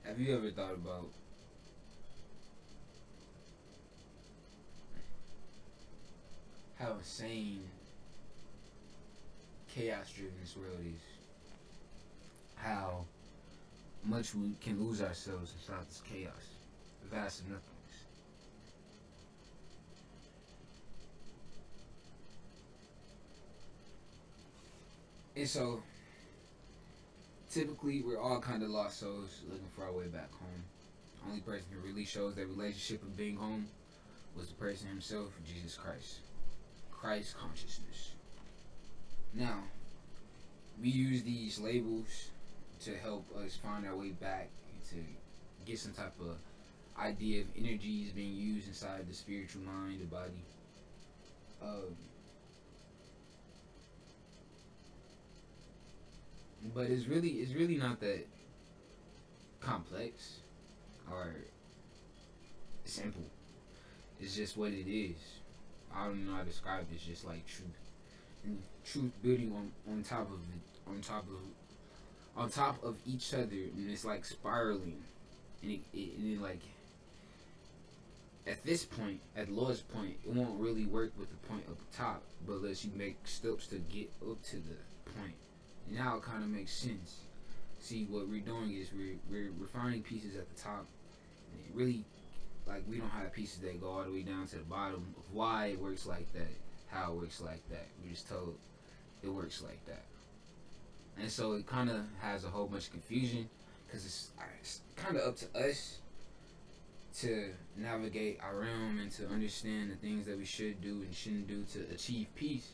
Have you ever thought about how insane chaos driven this world is? How much we can lose ourselves inside this chaos, vast nothingness. And so, typically, we're all kind of lost souls looking for our way back home. The only person who really shows that relationship of being home was the person himself, Jesus Christ. Christ consciousness. Now, we use these labels to help us find our way back, to get some type of idea of energies being used inside the spiritual mind, the body. Um, but it's really not that complex or simple. It's just what it is. I don't know how to describe it. It's just like truth, and truth building on top of it, on top of each other, and it's like spiraling, and it like at this point, at the lowest point, it won't really work with the point up top, but unless you make steps to get up to the point. Now it kind of makes sense. See, what we're doing is we're finding pieces at the top, and it really, like, we don't have pieces that go all the way down to the bottom of why it works like that, how it works like that. We're just told it works like that, and so it kind of has a whole bunch of confusion because it's kind of up to us to navigate our realm and to understand the things that we should do and shouldn't do to achieve peace,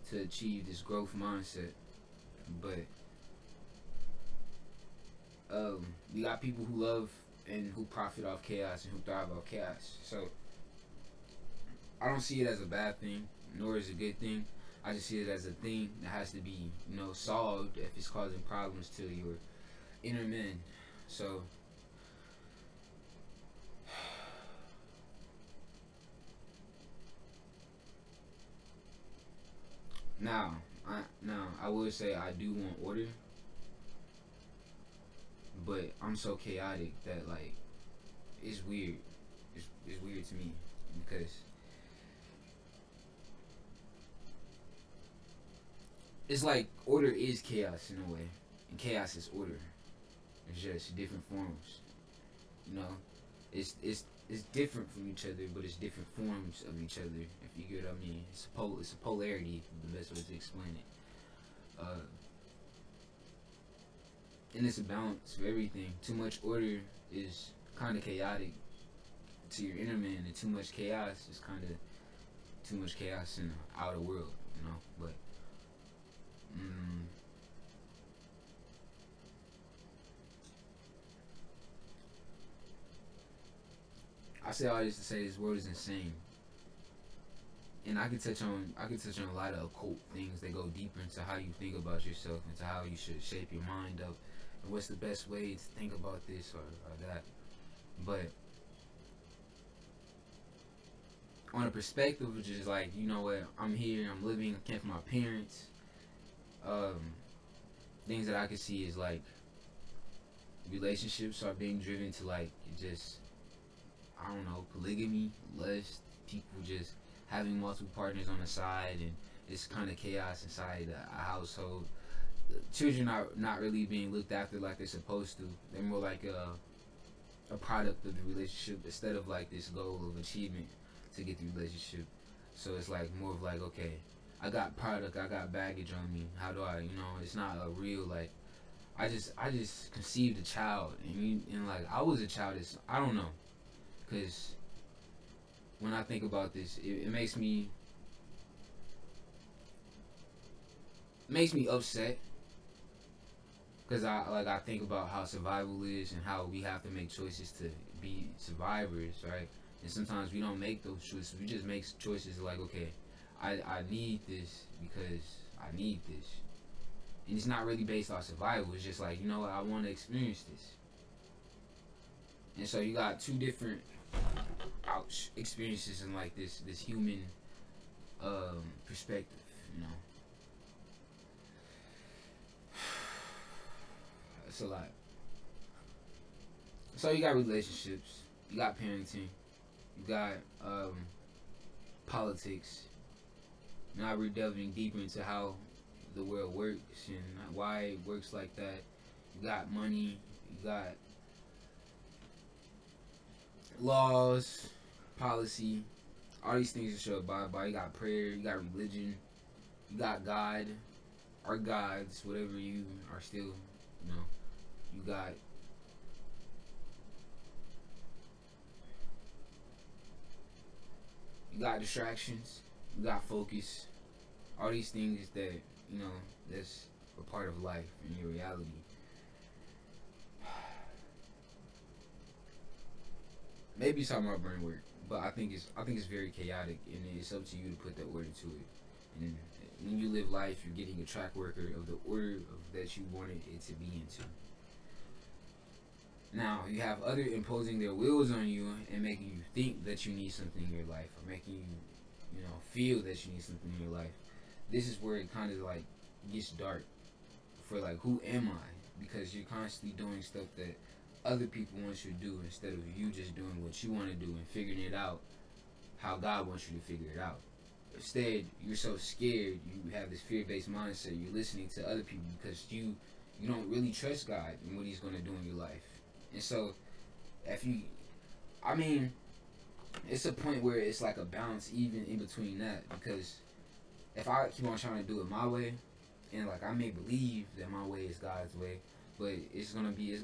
to achieve this growth mindset. But we got people who love and who profit off chaos and who thrive off chaos. So I don't see it as a bad thing, nor is it a good thing. I just see it as a thing that has to be, solved if it's causing problems to your inner men. So now I will say I do want order, but I'm so chaotic that, like, it's weird. It's weird to me because it's like order is chaos in a way, and chaos is order. It's just different forms. You know, it's different from each other, but it's different forms of each other. If you get what I mean, it's a polarity. The best way to explain it. Uh, and it's a balance of everything. Too much order is kind of chaotic to your inner man, and too much chaos is kind of too much chaos in the outer world. But mm, I say all this to say this world is insane, and I could touch on a lot of occult things that go deeper into how you think about yourself, into how you should shape your mind up, and what's the best way to think about this or that. But on a perspective of just like, what, I'm here, I'm living, I came from my parents. Um, Things that I can see is like relationships are being driven to, like, just, I don't know, polygamy, lust, people just having multiple partners on the side, and it's kind of chaos inside a household. Children are not really being looked after like they're supposed to. They're more like a product of the relationship instead of like this goal of achievement to get the relationship. So it's like more of like, okay, I got product, I got baggage on me. How do I, it's not a real, like, I just conceived a child, and like I was a child. I don't know, because when I think about this, it makes me upset, because I think about how survival is and how we have to make choices to be survivors, right? And sometimes we don't make those choices. We just make choices like, okay, I need this because I need this, and it's not really based on survival. It's just like, what, I want to experience this. And so you got two different experiences in like this human perspective. It's a lot. So you got relationships, you got parenting, you got politics. Now we're delving deeper into how the world works and why it works like that. You got money, you got laws, policy, all these things that should abide by. You got prayer, you got religion, you got God, or gods, whatever you are still, you know. You got distractions, you got focus, all these things that you know that's a part of life and your reality. Maybe it's how my brain work, but I think it's very chaotic, and it's up to you to put that order to it. And when you live life, you're getting a track record of the order of that you wanted it to be into. Now you have other imposing their wills on you and making you think that you need something in your life, or making you, feel that you need something in your life. This is where it kind of like gets dark for like who am I? Because you're constantly doing stuff that other people want you to do instead of you just doing what you want to do and figuring it out how God wants you to figure it out. Instead, you're so scared. You have this fear-based mindset. You're listening to other people because you don't really trust God and what He's going to do in your life. And so, if you, I mean, it's a point where it's like a balance even in between that, because if I keep on trying to do it my way, and like I may believe that my way is God's way, but it's gonna be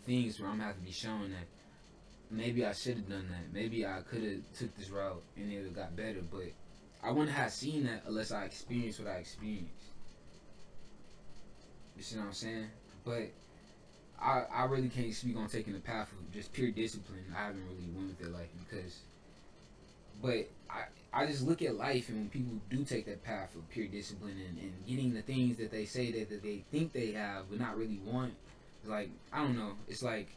things where I'm gonna have to be shown that maybe I should have done that. Maybe I could have took this route and it would got better, but I wouldn't have seen that unless I experienced what I experienced. You see what I'm saying? But I really can't speak on taking the path of just pure discipline. I haven't really went with that life because, but I just look at life, and when people do take that path of pure discipline and getting the things that they say that they think they have but not really want, it's like, I don't know. It's like,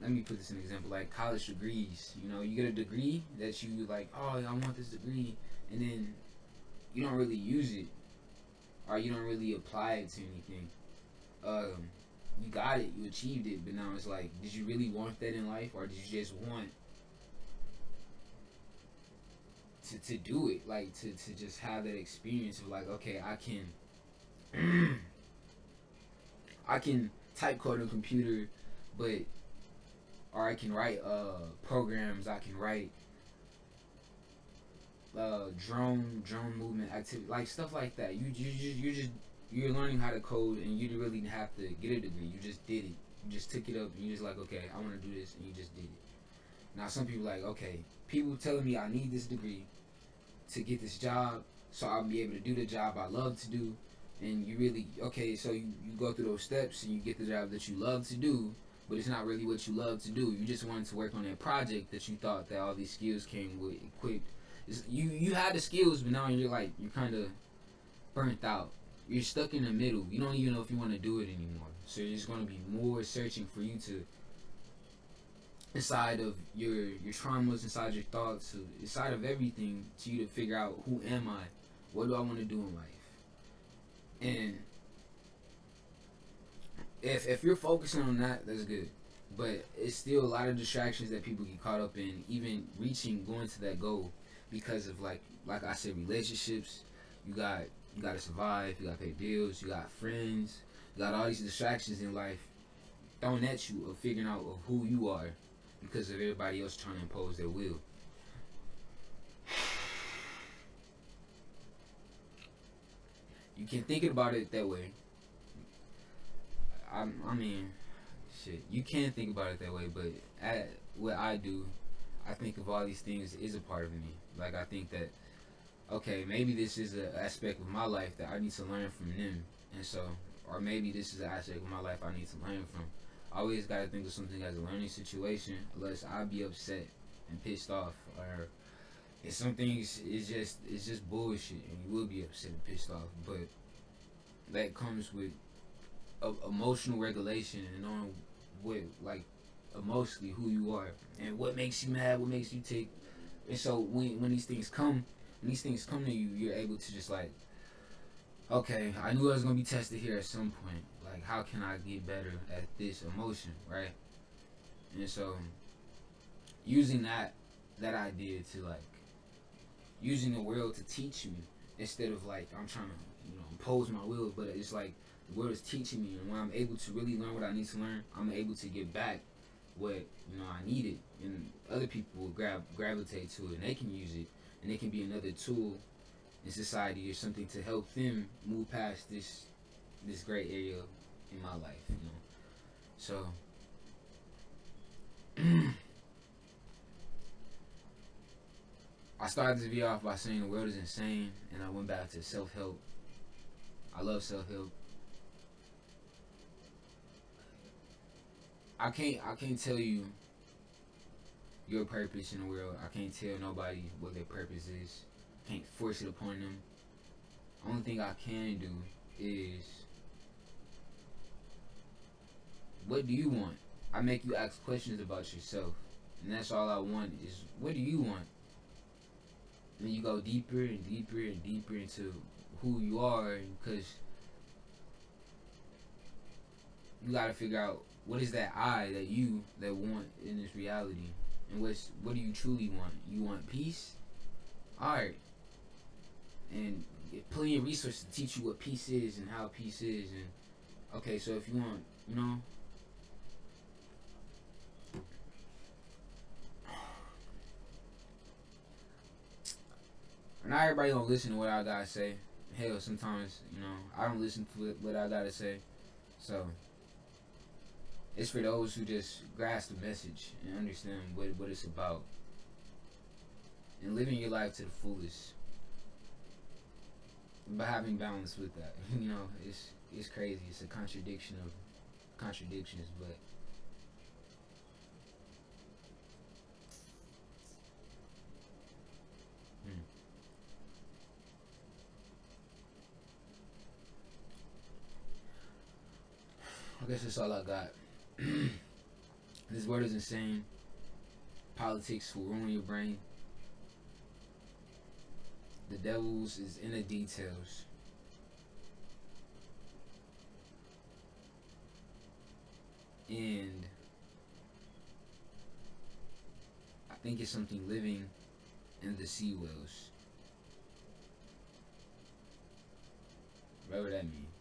let me put this in an example, like college degrees. You get a degree that you like, oh, I want this degree, and then you don't really use it, or you don't really apply it to anything. You got it, you achieved it, but now it's like, did you really want that in life, or did you just want to do it, like to just have that experience of like, okay, I can type code on a computer, but or I can write programs, I can write drone movement activity, like stuff like that. You're learning how to code, and you didn't really have to get a degree. You just did it. You just took it up, and you just like, okay, I want to do this, and you just did it. Now some people like, okay, people telling me I need this degree to get this job, so I'll be able to do the job I love to do. And you really, okay, so you go through those steps and you get the job that you love to do, but it's not really what you love to do. You just wanted to work on that project that you thought that all these skills came with equipped. You had the skills, but now you're kind of burnt out. You're stuck in the middle. You don't even know if you want to do it anymore. So there's going to be more searching for you to, inside of your traumas, inside your thoughts, inside of everything, to you to figure out, who am I? What do I want to do in life? And if you're focusing on that, that's good. But it's still a lot of distractions that people get caught up in, even going to that goal, because of like I said, relationships. You got to survive. You got to pay bills. You got friends. You got all these distractions in life thrown at you of figuring out of who you are, because of everybody else trying to impose their will. You can think about it that way. I mean, shit. You can think about it that way, but what I do, I think of all these things is a part of me. Like, I think that, okay, maybe this is an aspect of my life that I need to learn from them, and so, or maybe this is an aspect of my life I need to learn from. I always gotta think of something as a learning situation, unless I be upset and pissed off, or if some things it's just bullshit, and you will be upset and pissed off. But that comes with emotional regulation and knowing what, like, emotionally who you are and what makes you mad, what makes you tick. And so when these things come to you, you're able to just like okay, I knew I was gonna be tested here at some point. Like, how can I get better at this emotion, right? And so, using that idea to like using the world to teach me instead of like I'm trying to impose my will, but it's like the world is teaching me, and when I'm able to really learn what I need to learn, I'm able to get back what I needed, and other people will gravitate to it, and they can use it, and it can be another tool in society or something to help them move past this great area in my life. So I started this video off by saying the world is insane, and I went back to self help. I love self help. I can't tell you your purpose in the world. I can't tell nobody what their purpose is. Can't force it upon them. Only thing I can do is, what do you want? I make you ask questions about yourself, and that's all I want is, what do you want? And then you go deeper and deeper and deeper into who you are, because you gotta figure out what is that I that want in this reality, and what do you truly want? You want peace? All right, and get plenty of resources to teach you what peace is and how peace is, and okay, so if you want, not everybody gonna listen to what I gotta say. Hell, sometimes I don't listen to what I gotta say, so it's for those who just grasp the message and understand what it's about, and living your life to the fullest, but having balance with that. It's crazy. It's a contradiction of contradictions, but I guess that's all I got. This world is insane. Politics will ruin your brain. The devil's is in the details. And I think it's something living in the sea whales. Whatever that means.